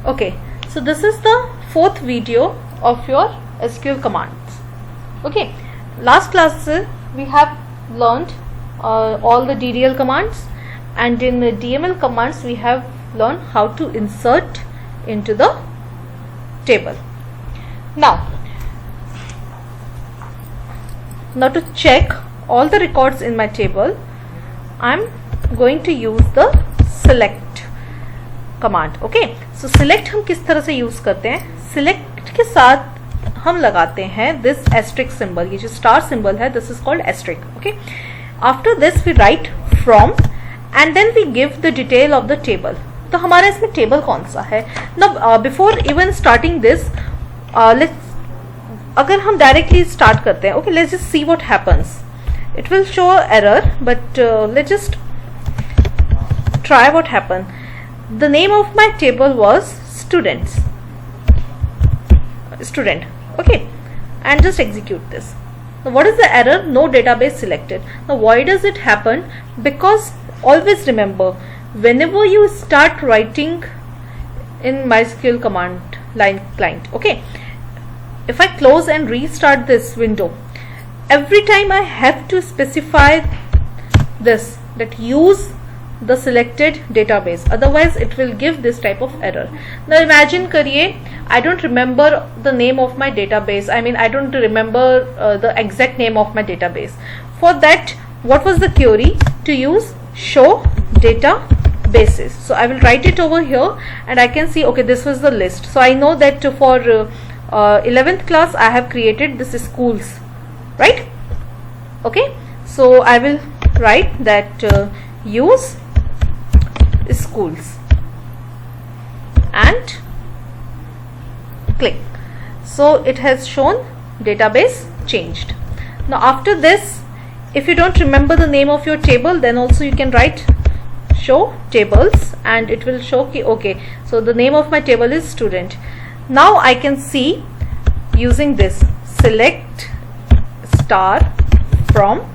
Okay, so this is the fourth video of your SQL commands. Okay, last class we have learned all the DDL commands, and in the DML commands we have learned how to insert into the table. Now to check all the records in my table, I'm going to use the select command. Okay, so select हम किस तरह से use करते हैं? select के साथ हम लगाते हैं this asterisk symbol, ये जो star symbol है, this is called asterisk. Okay, after this we write from and then we give the detail of the table. तो हमारा इसमें टेबल कौन सा है? Now before even starting this, अगर हम डायरेक्टली स्टार्ट करते हैं, okay, let's just see what happens. It will show error, but let's just try what happened. The name of my table was student. Okay, and just execute this. Now what is the error? No database selected. Now why does it happen? Because always remember, whenever you start writing in MySQL command line client, okay, if I close and restart this window, every time I have to specify this, that use the selected database, otherwise it will give this type of error. Now imagine kariye, I don't remember the name of my database, I don't remember the exact name of my database. For that, what was the query? To use show databases. So I will write it over here and I can see, okay, this was the list. So I know that for 11th class I have created this schools, right? Okay, so I will write that use schools and click. So it has shown database changed. Now after this, if you don't remember the name of your table, then also you can write show tables and it will show, okay, so the name of my table is student. Now I can see using this select star from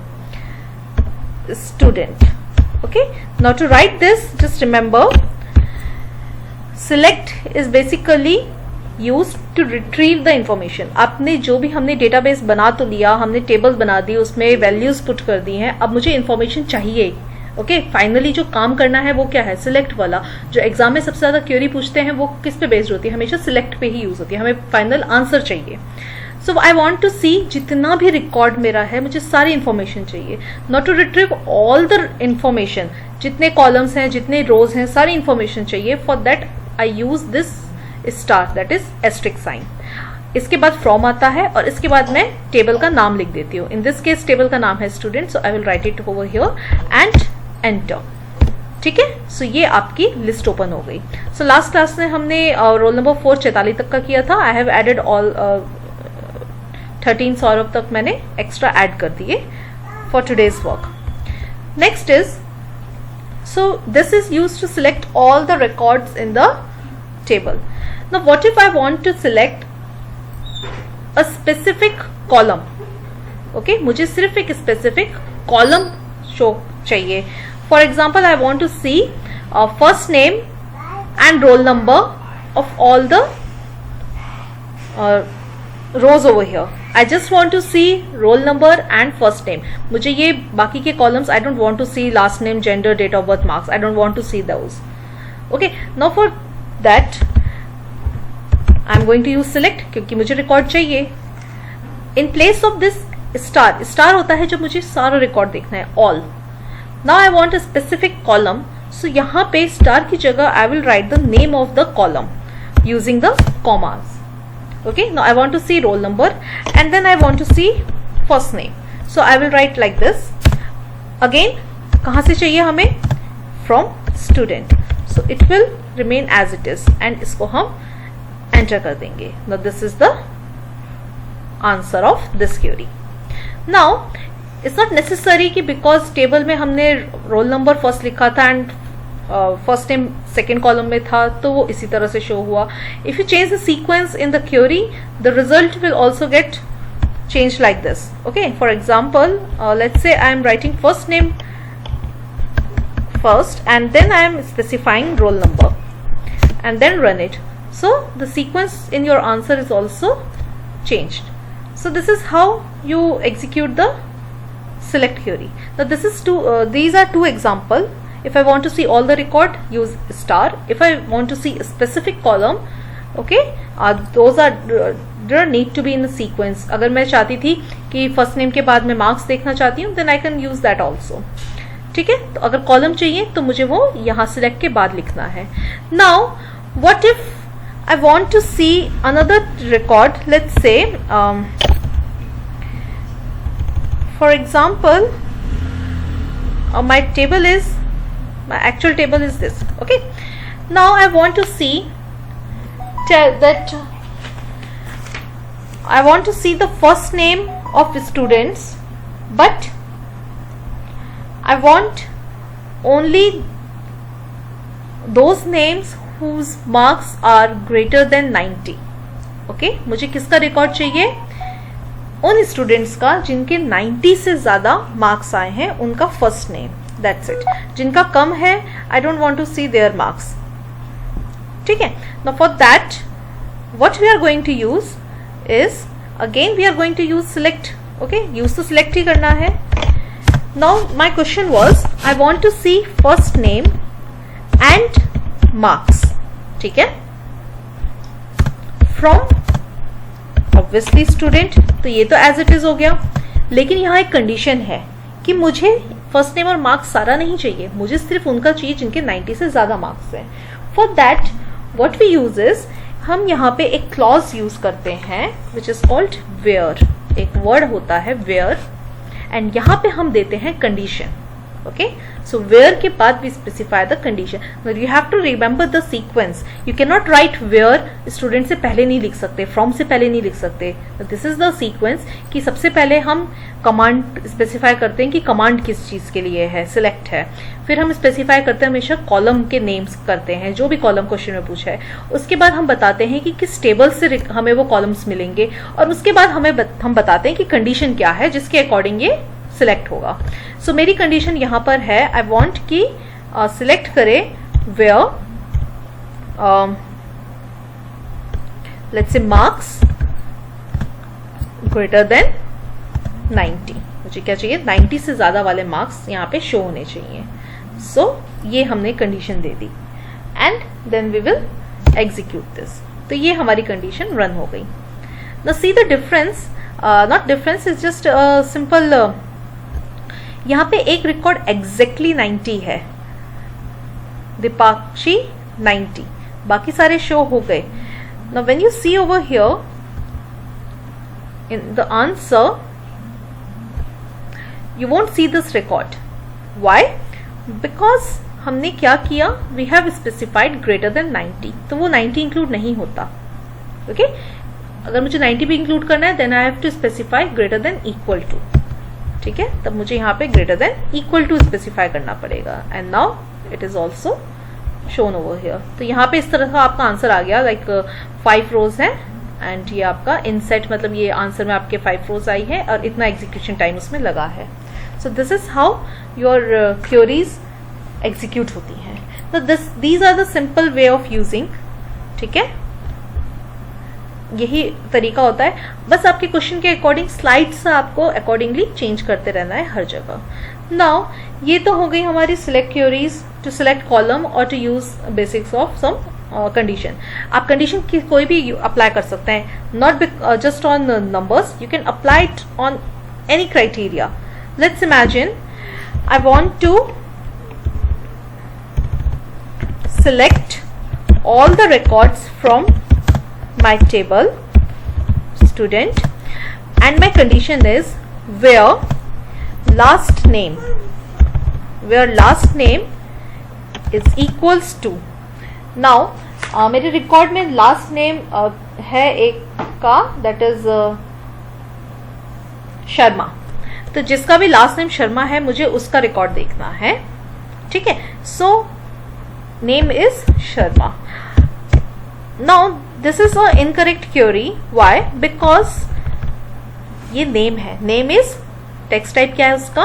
student. Okay, now to write this, just remember select is basically used to retrieve the information. आपने जो भी हमने database बना तो लिया, हमने table बना दी, उसमें values put कर दी हैं, अब मुझे information चाहिए. ओके, फाइनली जो काम करना है वो क्या है? सिलेक्ट वाला. जो एग्जाम में सबसे ज्यादा क्वेरी पूछते हैं वो किस पे बेस्ड होती है? हमेशा सिलेक्ट पे ही यूज होती है. हमें फाइनल आंसर चाहिए. सो आई वांट टू सी जितना भी रिकॉर्ड मेरा है, मुझे सारी इंफॉर्मेशन चाहिए. Not to retrieve all the information, जितने कॉलम्स हैं, जितने रोज हैं, सारी इंफॉर्मेशन चाहिए. For that I use this star, that is asterisk sign. इसके बाद फ्रॉम आता है और इसके बाद मैं टेबल का नाम लिख देती हूँ. इन दिस केस टेबल का नाम है student, so I will right it over here and enter. ठीक है, सो ये आपकी लिस्ट ओपन हो गई. सो लास्ट क्लास में हमने रोल नंबर 4 44 तक का किया था. I have added all 13 Saurabh तक मैंने एक्स्ट्रा ऐड कर दिए for today's work. Next is, so this is used to select all the records in the table. Now what if I want to select a specific column? Okay, मुझे सिर्फ एक specific column show चाहिए. For example, I want to see first name and roll number of all the rows over here. I just want to see roll number and first name. मुझे ये बाकी के columns I don't want to see last name, gender, date of birth, marks. I don't want to see those. Okay, now for that I am going to use select क्योंकि मुझे record चाहिए. In place of this star होता है जब मुझे सारा record देखना है, all. Now I want a specific column, so यहाँ पे star की जगह I will write the name of the column using the commas. Okay, now I want to see roll number and then I want to see first name, so I will write like this. Again, कहाँ से चाहिए हमें? From student, so it will remain as it is and इसको हम enter कर देंगे. Now this is the answer of this query. Now it's not necessary कि because table में हमने रोल नंबर फर्स्ट लिखा था and first name second column में था तो वो इसी तरह से शो हुआ. If you change the sequence in the query, the result will also get change like this. Okay, for example let's say I am writing first name first and then I am specifying roll number and then run it. so the sequence in your answer is also changed. So this is how you execute the select query. Now this is these are two example. If I want to see all the record, use star. If I want to see a specific column, okay, those are need to be in the sequence. अगर मैं चाहती थी कि first name के बाद में marks देखना चाहती हूँ, then I can use that also. ठीक है, तो अगर कॉलम चाहिए तो मुझे वो यहाँ सिलेक्ट के बाद लिखना है. Now what if I want to see another record? Let's say for example my actual table is this. Okay, now I want to see the first name of students, but I want only those names whose marks are greater than 90. Okay, मुझे किसका record चाहिए? उन students का जिनके 90 से ज्यादा marks आए हैं, उनका फर्स्ट नेम. That's it. जिनका कम है, I don't want to see their marks. ठीक है. Now for that what we are going to use is, again we are going to use select. Okay, use तो select ही करना है. Now my question was, I want to see first name and marks. ठीक है, from obviously student, तो ये तो as it is हो गया. लेकिन यहाँ एक कंडीशन है कि मुझे फर्स्ट नेम और मार्क्स सारा नहीं चाहिए, मुझे सिर्फ उनका चाहिए जिनके 90 से ज्यादा मार्क्स हैं. For that what we use is, हम यहाँ पे एक क्लॉज यूज करते हैं विच इज कॉल्ड वेयर. एक वर्ड होता है वेयर, एंड यहाँ पे हम देते हैं कंडीशन. Okay, so where के बाद we specify the condition. Now you have to remember the sequence. You cannot write where student से पहले नहीं लिख सकते, from से पहले नहीं लिख सकते. This is the sequence कि सबसे पहले हम कमांड स्पेसिफाई करते हैं कि कमांड किस चीज के लिए है, सिलेक्ट है. फिर हम स्पेसिफाई करते हैं हमेशा कॉलम के नेम्स करते हैं, जो भी कॉलम क्वेश्चन में पूछा है. उसके बाद हम बताते हैं कि किस टेबल से हमें वो कॉलम्स मिलेंगे, और उसके बाद हम बताते हैं कि कंडीशन क्या है जिसके अकॉर्डिंग ये सिलेक्ट होगा. सो मेरी कंडीशन यहां पर है, आई वॉन्ट कि सिलेक्ट करे where let's say marks greater than 90. मुझे क्या चाहिए? 90 से ज्यादा वाले मार्क्स यहाँ पे शो होने चाहिए. सो ये हमने कंडीशन दे दी, and then we will execute this. तो ये हमारी कंडीशन रन हो गई. Now see the difference, not difference, is just simple. यहाँ पे एक रिकॉर्ड एग्जैक्टली 90 है, दीपाक्षी 90, बाकी सारे शो हो गए. Now when you see over here in the answer, you won't see this record. Why? Because हमने क्या किया, we have specified greater than 90, तो वो 90 इंक्लूड नहीं होता. ओके, अगर मुझे 90 भी इंक्लूड करना है, then I have to specify greater than equal to. ठीक है, तब मुझे यहाँ पे greater than equal to specify करना पड़ेगा. and now it is also shown over here. तो यहाँ पे इस तरह का आपका आंसर आ गया. लाइक 5 रोज है, एंड ये आपका इनसेट, मतलब ये आंसर में आपके 5 रोज आई है, और इतना एग्जीक्यूशन टाइम उसमें लगा है. So this is how your queries execute होती हैं. So these are the simple way of using. ठीक है, यही तरीका होता है. बस आपके क्वेश्चन के अकॉर्डिंग स्लाइड्स आपको अकॉर्डिंगली चेंज करते रहना है हर जगह. नाउ ये तो हो गई हमारी select queries to select column और to use basics of some condition. आप कंडीशन की कोई भी अप्लाई कर सकते हैं, not just on numbers, you can apply it on any criteria. Let's imagine I want to select all the records from my table student, and my condition is where last name is equals to. Now मेरे record में last name है एक का, that is Sharma. तो जिसका भी last name Sharma है, मुझे उसका रिकॉर्ड देखना है. ठीक है, so name is Sharma. Now this is a incorrect query. Why? Because ये नेम है, नेम इज टेक्स्ट टाइप क्या है उसका?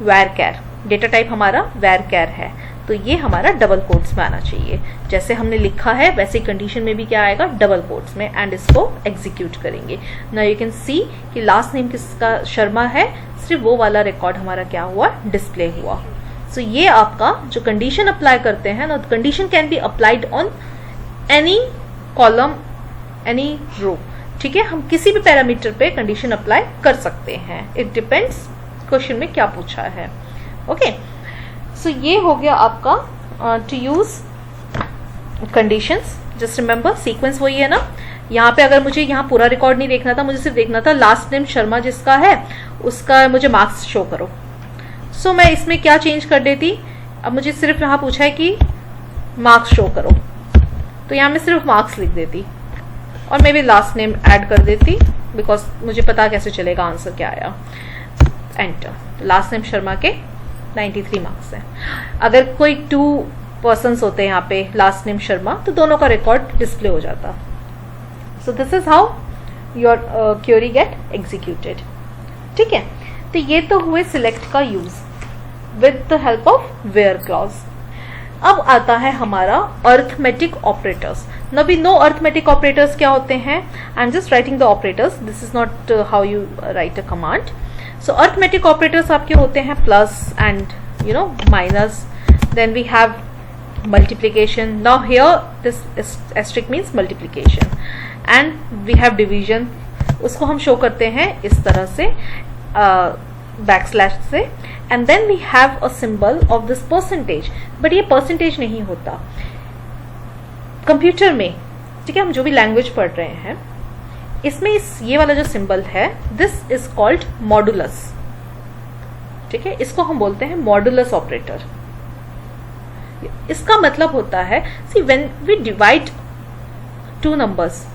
varchar. डेटा टाइप हमारा varchar है. तो ये हमारा डबल कोट्स में आना चाहिए, जैसे हमने लिखा है वैसे कंडीशन में भी क्या आएगा, डबल कोट्स में, एंड इसको एग्जीक्यूट करेंगे। नाउ यू कैन सी कि लास्ट नेम किसका, शर्मा है, सिर्फ वो वाला रिकॉर्ड हमारा क्या हुआ, डिस्प्ले हुआ। सो ये आपका जो कंडीशन अप्लाई करते हैं ना, condition can be applied on any column, any row, ठीक है, हम किसी भी पैरामीटर पे कंडीशन अप्लाई कर सकते हैं, इट डिपेंड्स क्वेश्चन में क्या पूछा है। ओके, सो ये हो गया आपका to use conditions. Just remember sequence वही है ना, यहाँ पे अगर मुझे यहाँ पूरा रिकॉर्ड नहीं देखना था, मुझे सिर्फ देखना था लास्ट नेम शर्मा जिसका है उसका मुझे मार्क्स शो करो। सो मैं इसमें क्या चेंज कर देती, अब मुझे सिर्फ यहाँ पूछा है कि मार्क्स शो करो, तो यहाँ मैं सिर्फ मार्क्स लिख देती और मे भी लास्ट नेम ऐड कर देती, बिकॉज मुझे पता कैसे चलेगा आंसर क्या आया। एंटर। लास्ट नेम शर्मा के 93 मार्क्स हैं। अगर कोई 2 पर्सन्स होते हैं यहाँ पे लास्ट नेम शर्मा, तो दोनों का रिकॉर्ड डिस्प्ले हो जाता। So this is how your query get executed. ठीक है, तो ये तो हुए सिलेक्ट का use with the help of where clause. अब आता है हमारा arithmetic operators. Now we know arithmetic operators क्या होते हैं। I am just writing the operators, this is not how you write a command. So arithmetic operators आपके होते हैं plus and you know minus, then we have multiplication. Now here this asterisk means multiplication, and we have division. उसको हम show करते हैं इस तरह से बैकस्लैश से, and then we have a symbol of this percentage. but ये percentage नहीं होता कंप्यूटर में, ठीक है, हम जो भी लैंग्वेज पढ़ रहे हैं इसमें ये वाला जो सिंबल है, दिस इज कॉल्ड मॉडुलस। ठीक है, इसको हम बोलते हैं मॉडुलस ऑपरेटर। इसका मतलब होता है, see when we divide 2 numbers,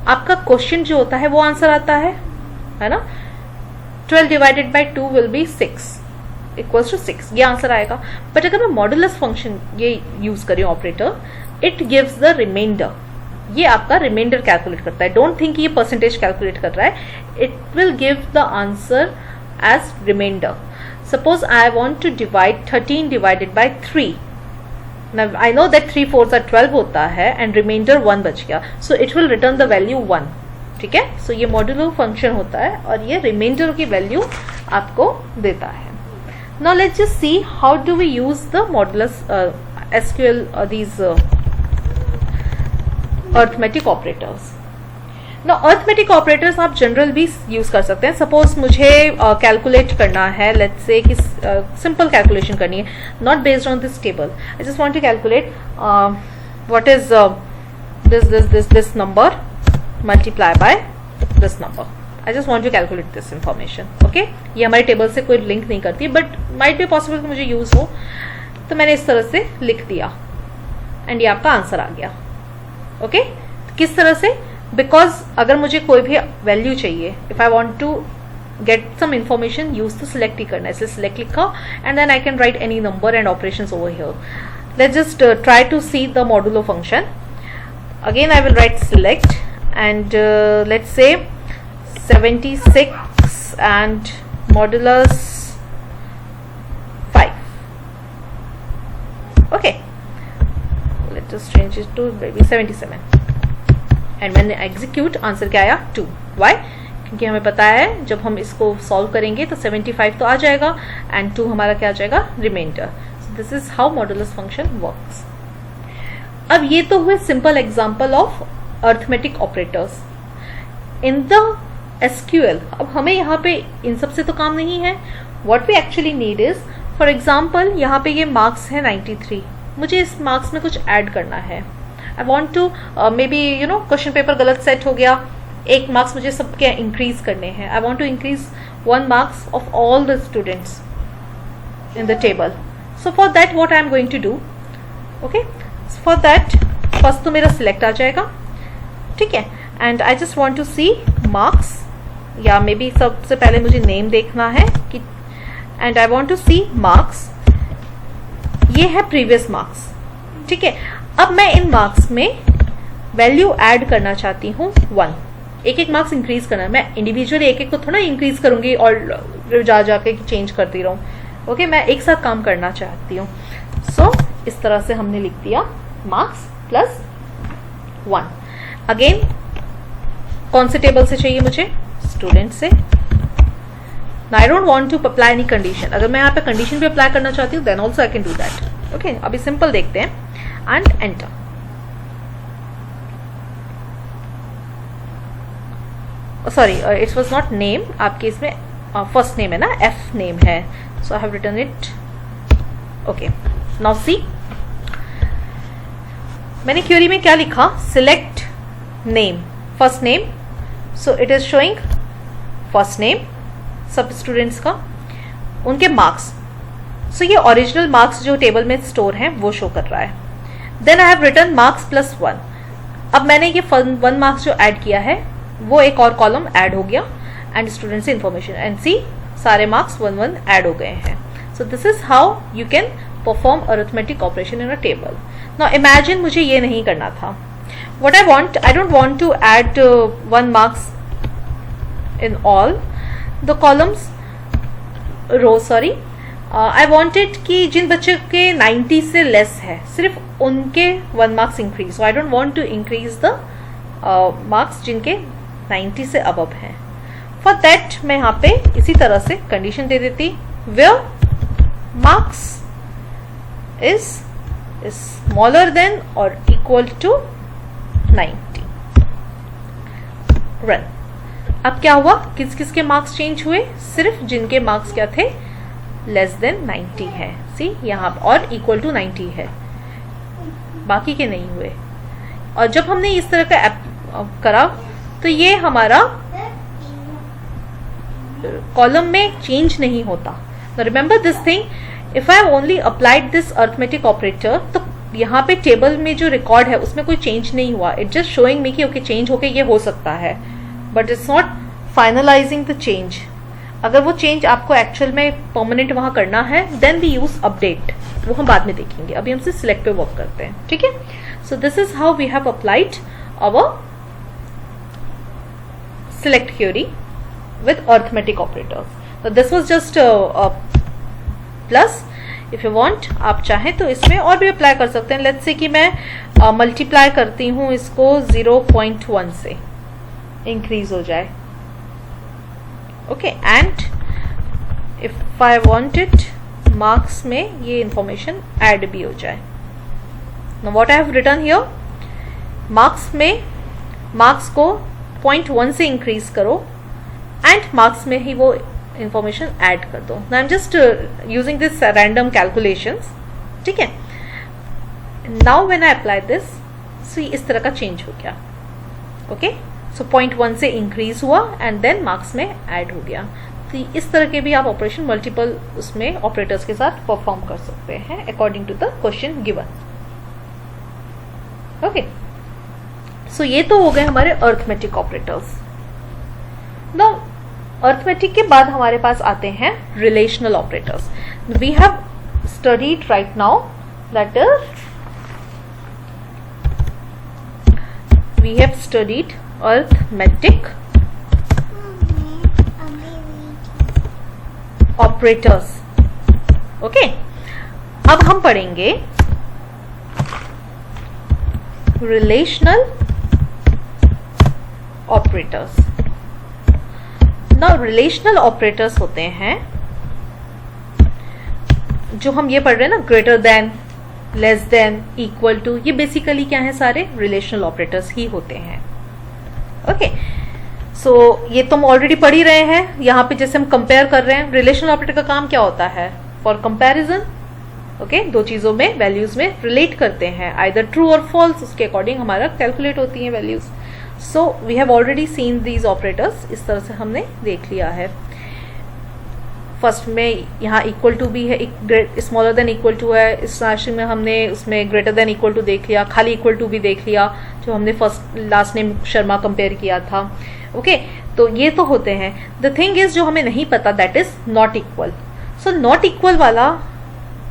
आपका क्वेश्चन जो होता है वो आंसर आता है ना। 12 divided by 2 will be 6 equals to 6, ये आंसर आएगा। बट अगर मैं मॉडुलस फंक्शन ये यूज करें operator, it gives the remainder. ये आपका रिमाइंडर कैलकुलेट करता है। डोंट थिंक ये परसेंटेज कैलकुलेट कर रहा है, it will give the answer as remainder. Suppose I want to divide 13 divided by 3। Now I know that 3 4s are 12 होता है and remainder 1 बच गया, so it will return the value 1। ठीक है, so ये मॉड्यूलो फंक्शन होता है और ये रिमाइंडर की वैल्यू आपको देता है। Now let's just see how do we use the modulus SQL these arithmetic operators। Now arithmetic operators आप जनरल भी यूज कर सकते हैं। सपोज मुझे कैलकुलेट करना है, लेट्स से कि सिंपल कैलकुलेशन करनी है, not based on this table. I just want to calculate what is this number multiply by this number. I just want to calculate this information. Okay, ये हमारे table से कोई link नहीं करती, but might be possible कि मुझे use हो, तो मैंने इस तरह से लिख दिया एंड ये आपका आंसर आ गया। ओके, किस तरह से, बिकॉज अगर मुझे कोई भी वैल्यू चाहिए, if I want to get some information, use तो सिलेक्ट ही करना है, इसलिए सिलेक्ट लिखा and then I can write any number and operations over here. Let's just try to see the modulo function. Again I will write select and let's say 76 and modulus 5। Okay, let's just change it to maybe 77 and मैंने execute, answer क्या आया 2। Y? क्योंकि हमें पता है जब हम इसको सॉल्व करेंगे तो 75 तो आ जाएगा एंड 2 हमारा क्या आ जाएगा, remainder. So this is how modulus function works. अब ये तो हुए simple example of arithmetic operators in the SQL. अब हमें यहाँ पे इन सब से तो काम नहीं है। What we actually need is, for example यहाँ पे ये मार्क्स है 93, मुझे इस मार्क्स में कुछ ऐड करना है। I want to maybe you know question paper गलत सेट हो गया, 1 मार्क्स मुझे सबके इंक्रीज करने हैं। I want to increase 1 marks of all the students in the table. So for that what I am going to do, okay, for that first तो मेरा select आ जाएगा, ठीक है, and I just want to see marks, या may be सबसे पहले मुझे नेम देखना है कि, and I want to see marks. ये है प्रीवियस मार्क्स, ठीक है। अब मैं इन मार्क्स में वैल्यू ऐड करना चाहती हूँ 1। एक मार्क्स इंक्रीज करना है, मैं इंडिविजुअली एक को थोड़ा इंक्रीज करूंगी और जा जाके चेंज करती रहूँ। ओके, मैं एक साथ काम करना चाहती हूँ। सो इस तरह से हमने लिख दिया मार्क्स प्लस 1। अगेन कौन से टेबल से चाहिए मुझे? स्टूडेंट से। Now I don't want to apply any condition. अगर मैं यहाँ पे कंडीशन भी अप्लाई करना चाहती हूँ then also I can do that. Okay, अभी सिंपल देखते हैं and enter. Sorry, it was not name. आपके इसमें फर्स्ट नेम है ना, F नेम है. So I have written it. Okay. Now see. मैंने क्वेरी में क्या लिखा? Select name, first name. So it is showing first name सब स्टूडेंट्स का, उनके मार्क्स. सो ये ओरिजिनल मार्क्स जो टेबल में स्टोर हैं वो शो कर रहा है. Then I have written marks plus 1. अब मैंने ये 1 मार्क्स जो ऐड किया है वो एक और कॉलम ऐड हो गया एंड स्टूडेंट से इंफॉर्मेशन एंड सी सारे मार्क्स 1 ऐड हो गए हैं. So this is how you can perform arithmetic operation in a table. Now imagine मुझे ये नहीं करना था. What I don't want to add 1 marks in all the columns row. Sorry, I wanted कि जिन बच्चों के 90 से लेस है सिर्फ उनके 1 marks increase. So I don't want to increase the marks जिनके 90 से अबव हैं. फॉर दैट मैं यहाँ पे इसी तरह से कंडीशन दे देती where marks is smaller than और इक्वल टू 90. रन. अब क्या हुआ? किस किस के मार्क्स चेंज हुए? सिर्फ जिनके मार्क्स क्या थे? लेस देन 90 है. सी यहाँ और इक्वल टू 90 है, बाकी के नहीं हुए. और जब हमने इस तरह का करा तो ये हमारा कॉलम में चेंज नहीं होता. Remember this thing, if I only applied this arithmetic operator तो यहाँ पे टेबल में जो रिकॉर्ड है उसमें कोई चेंज नहीं हुआ. इट जस्ट शोइंग मी कि ओके चेंज होके ये हो सकता है, but it's not finalising the change. अगर वो चेंज आपको एक्चुअल में परमानेंट वहां करना है देन वी यूज अपडेट, वो हम बाद में देखेंगे. अभी हम सिर्फ सिलेक्ट पे वर्क करते हैं. ठीक है. So this is how we have applied our select query with arithmetic operators. So this was just a plus. If you want, आप चाहें तो इसमें और भी अप्लाई कर सकते हैं. लेट्स से कि मैं मल्टीप्लाई करती हूँ इसको 0.1 से, इंक्रीज हो जाए. Okay. And if I wanted marks में ये इंफॉर्मेशन ऐड भी हो जाए. Now what I have written here, marks में मार्क्स को 0.1 से इंक्रीज करो एंड मार्क्स में ही वो इंफॉर्मेशन ऐड कर दो. I am just using this random calculations. ठीक है. Now when I apply this, so इस तरह का चेंज हो गया. ओके. सो 0.1 से इंक्रीज हुआ एंड देन मार्क्स में ऐड हो गया. तो इस तरह के भी आप ऑपरेशन मल्टीपल उसमें ऑपरेटर्स के साथ परफॉर्म कर सकते हैं according to the question given. Okay. So ये तो हो गए हमारे अरिथमेटिक ऑपरेटर्स. नाउ अरिथमेटिक के बाद हमारे पास आते हैं relational operators. We have studied right now, that is we have studied arithmetic operators. Okay. अब हम पढ़ेंगे relational operators. Now relational operators होते हैं जो हम ये पढ़ रहे हैं ना, greater than, less than, equal to. ये बेसिकली क्या है? सारे रिलेशनल ऑपरेटर्स ही होते हैं. ओके. सो ये तो हम ऑलरेडी पढ़ ही रहे हैं. यहाँ पे जैसे हम कंपेयर कर रहे हैं, रिलेशनल ऑपरेटर का काम क्या होता है? For comparison. ओके. दो चीजों में वैल्यूज में रिलेट करते हैं, आइदर ट्रू और फॉल्स, उसके अकॉर्डिंग हमारा कैलकुलेट होती हैं values. So we have already seen these operators. इस तरह से हमने देख लिया है. फर्स्ट में यहाँ इक्वल टू भी है, स्मॉलर देन इक्वल टू है. इस राशि में हमने उसमें ग्रेटर देन इक्वल टू देख लिया, खाली इक्वल टू भी देख लिया जो हमने first last name Sharma compare किया था. ओके. तो ये तो होते हैं. द थिंग इज जो हमें नहीं पता, that is not equal. So not equal वाला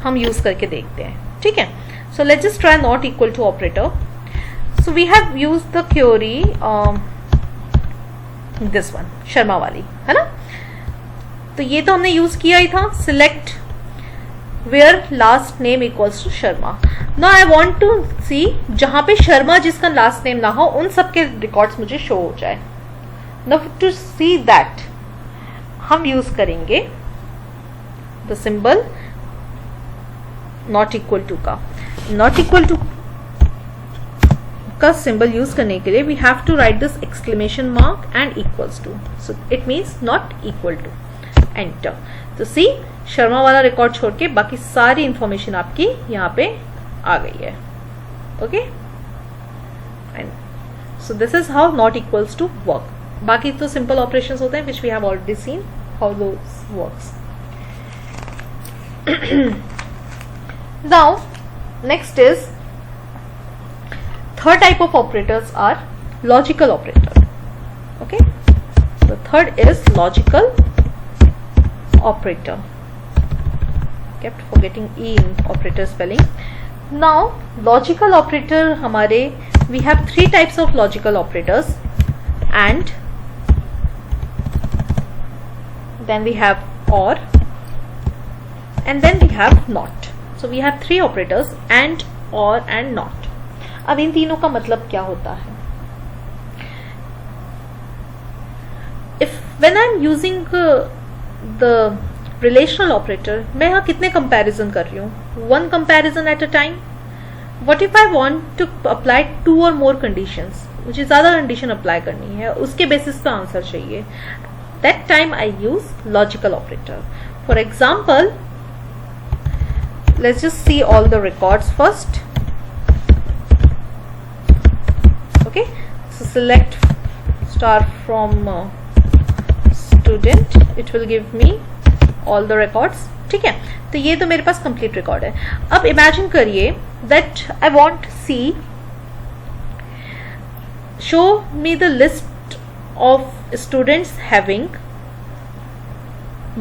हम यूज करके देखते हैं. ठीक है. So let's just try not equal to operator. So we have used the query this one, Sharma वाली, है ना. तो ये तो हमने यूज किया ही था. Select where last name equals to Sharma. Now I want to see जहां पे शर्मा जिसका लास्ट नेम ना हो उन सब के रिकॉर्ड्स मुझे शो हो जाए. नाउ टू सी दैट हम यूज करेंगे the symbol not equal to का. नॉट इक्वल टू का सिंबल यूज करने के लिए we have to write this exclamation mark and equals to. So it means not equal to. Enter. तो see Sharma वाला record छोड़ के बाकी सारी इंफॉर्मेशन आपकी यहाँ पे आ गई है. Okay, and so this is how not equals to work. बाकी तो सिंपल ऑपरेशंस होते हैं which we have already seen how those works. Now next is third type of operators are logical operator. Okay, the third is logical operator. Kept forgetting e in operator spelling. Now logical operator हमारे we have three types of logical operators, and then we have or, and then we have not. So we have three operators, and, or and not. अब इन तीनों का मतलब क्या होता है? If when I'm using the relational operator, मैं यहाँ कितने कंपैरिजन कर रही हूँ? One comparison at a time. What if I want to apply two or more conditions? मुझे ज्यादा कंडीशन अप्लाई करनी है, उसके बेसिस पे आंसर चाहिए. That time I use logical operator. For example, let's just see all the records first. Okay, so select star from student, it will give me all the records. ठीक है, तो ये तो मेरे पास complete record है. अब imagine करिए that I want see show me the list of students having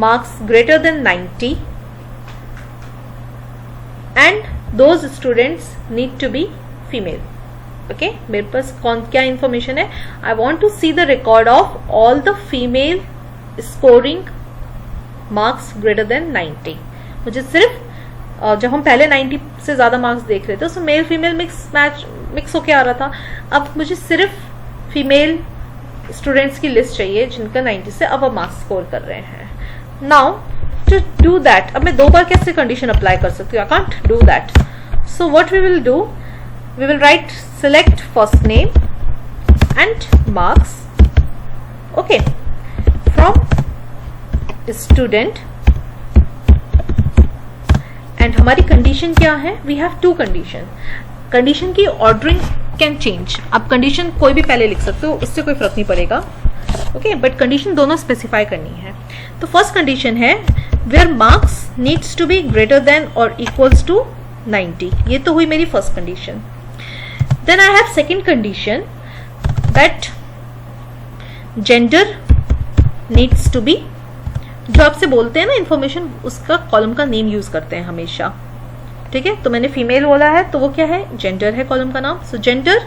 marks greater than 90 and those students need to be female. Okay, मेरे पास कौन क्या इंफॉर्मेशन है? I want to see the record of all the female scoring marks greater than 90. मुझे सिर्फ जब हम पहले 90 से ज्यादा मार्क्स देख रहे थे तो मेल फीमेल मिक्स होके आ रहा था. अब मुझे सिर्फ फीमेल स्टूडेंट्स की लिस्ट चाहिए जिनका 90 से अब मार्क्स स्कोर कर रहे हैं. नाउ टू डू दैट, अब मैं दो बार कैसे कंडीशन अप्लाई कर सकती हूँ? I can't do that. So what we will do, we will write select first name and marks, okay, from student, and हमारी कंडीशन क्या है? we have two condition. Condition की ऑर्डरिंग कैन चेंज. आप condition कोई भी पहले लिख सकते हो, उससे कोई फर्क नहीं पड़ेगा. ओके, बट कंडीशन दोनों स्पेसिफाई करनी है. तो फर्स्ट कंडीशन है where marks needs to be greater than और इक्वल्स टू 90. ये तो हुई मेरी first condition. Then I have second condition that gender needs to be, जो आपसे बोलते हैं ना इंफॉर्मेशन, उसका कॉलम का नेम यूज करते हैं हमेशा. ठीक है, तो मैंने फीमेल बोला है तो वो क्या है? जेंडर है कॉलम का नाम. सो जेंडर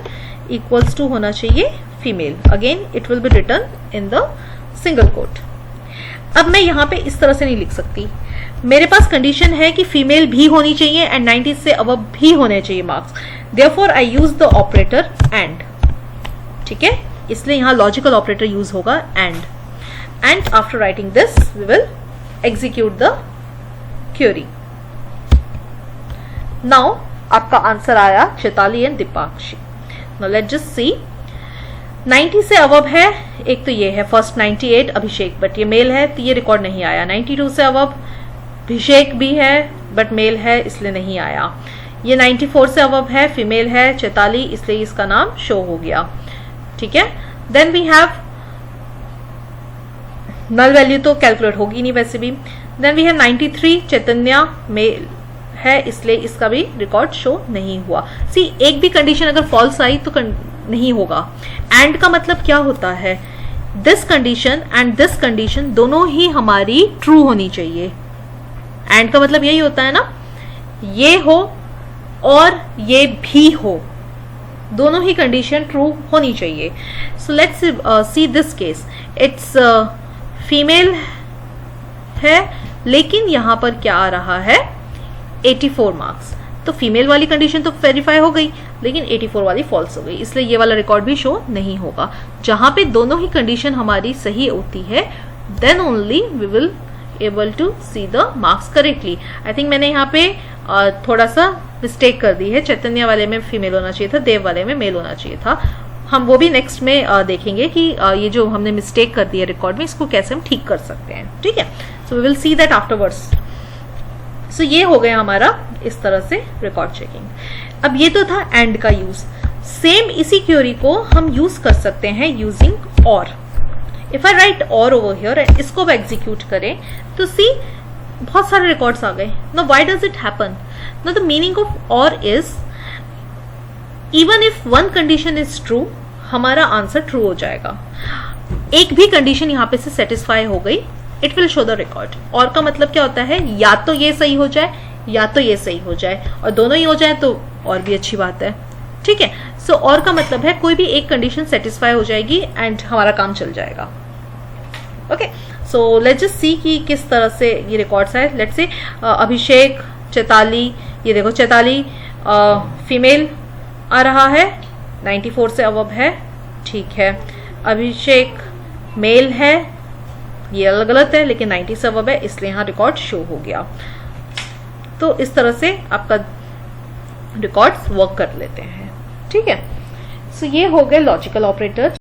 इक्वल्स टू होना चाहिए female. Again it will be written in the single quote. अब मैं यहाँ पे इस तरह से नहीं लिख सकती. मेरे पास कंडीशन है कि फीमेल भी होनी चाहिए एंड 90 से अबव भी होने चाहिए marks. Therefore I use the operator and. ठीक है, इसलिए यहां लॉजिकल ऑपरेटर यूज होगा and after writing this we will execute the query. Now आपका आंसर आया Chaitali and Deepakshi. Now let's just see 90 से अबव है, एक तो ये है फर्स्ट 98 अभिषेक, बट ये मेल है तो ये रिकॉर्ड नहीं आया. 92 से अबव अभिषेक भी है बट मेल है इसलिए नहीं आया. ये 94 से अबव है, फीमेल है चैताली, इसलिए इसका नाम शो हो गया. ठीक है, then we have null value तो कैलकुलेट होगी नहीं वैसे भी. Then we have 93 Chaitanya male है इसलिए इसका भी रिकॉर्ड शो नहीं हुआ. सी, एक भी कंडीशन अगर फॉल्स आई तो नहीं होगा. एंड का मतलब क्या होता है? This condition and this condition दोनों ही हमारी ट्रू होनी चाहिए. एंड का मतलब यही होता है ना, ये हो और ये भी हो, दोनों ही कंडीशन ट्रू होनी चाहिए. So let's see this case. It's female है लेकिन यहां पर क्या आ रहा है? 84 मार्क्स। तो फीमेल वाली कंडीशन तो वेरीफाई हो गई, लेकिन 84 वाली फॉल्स हो गई, इसलिए ये वाला रिकॉर्ड भी शो नहीं होगा। जहां पे दोनों ही कंडीशन हमारी सही होती है, then only we will able to see the marks correctly. I think मैंने यहाँ पे थोड़ा सा मिस्टेक कर दी है, चैतन्य वाले में फीमेल होना चाहिए था, देव वाले में मेल होना चाहिए था। हम वो भी नेक्स्ट में देखेंगे कि ये जो हमने मिस्टेक कर दी है रिकॉर्ड में, इसको कैसे हम ठीक कर सकते हैं, ठीक है। So we will see that afterwards. So ये हो गया हमारा इस तरह से रिकॉर्ड चेकिंग। अब ये तो था एंड का यूज। सेम इसी क्वेरी को हम यूज कर सकते हैं यूजिंग और। इफ आई राइट और ओवर हियर, इसको अब एग्जीक्यूट करें तो सी बहुत सारे रिकॉर्ड्स आ गए। Now why does it happen? Now the meaning of or is even if one condition is true, हमारा आंसर ट्रू हो जाएगा। एक भी कंडीशन यहाँ पे से सेटिस्फाई हो गई, it will show the record. और का मतलब क्या होता है, या तो ये सही हो जाए या तो ये सही हो जाए, और दोनों ही हो जाए तो और भी अच्छी बात है, ठीक है। सो और का मतलब है कोई भी एक कंडीशन सेटिस्फाई हो जाएगी एंड हमारा काम चल जाएगा। ओके, सो लेट्स जस्ट सी कि किस तरह से ये रिकॉर्ड्स है। लेट्स से अभिषेक, चैताली, ये देखो चैताली फीमेल आ रहा है, 94 से अबव है, ठीक है। अभिषेक मेल है, ये अलग गलत है, लेकिन 90 से अबव है, इसलिए यहाँ रिकॉर्ड शो हो गया। तो इस तरह से आपका रिकॉर्ड्स वर्क कर लेते हैं, ठीक है। सो ये हो गए लॉजिकल ऑपरेटर।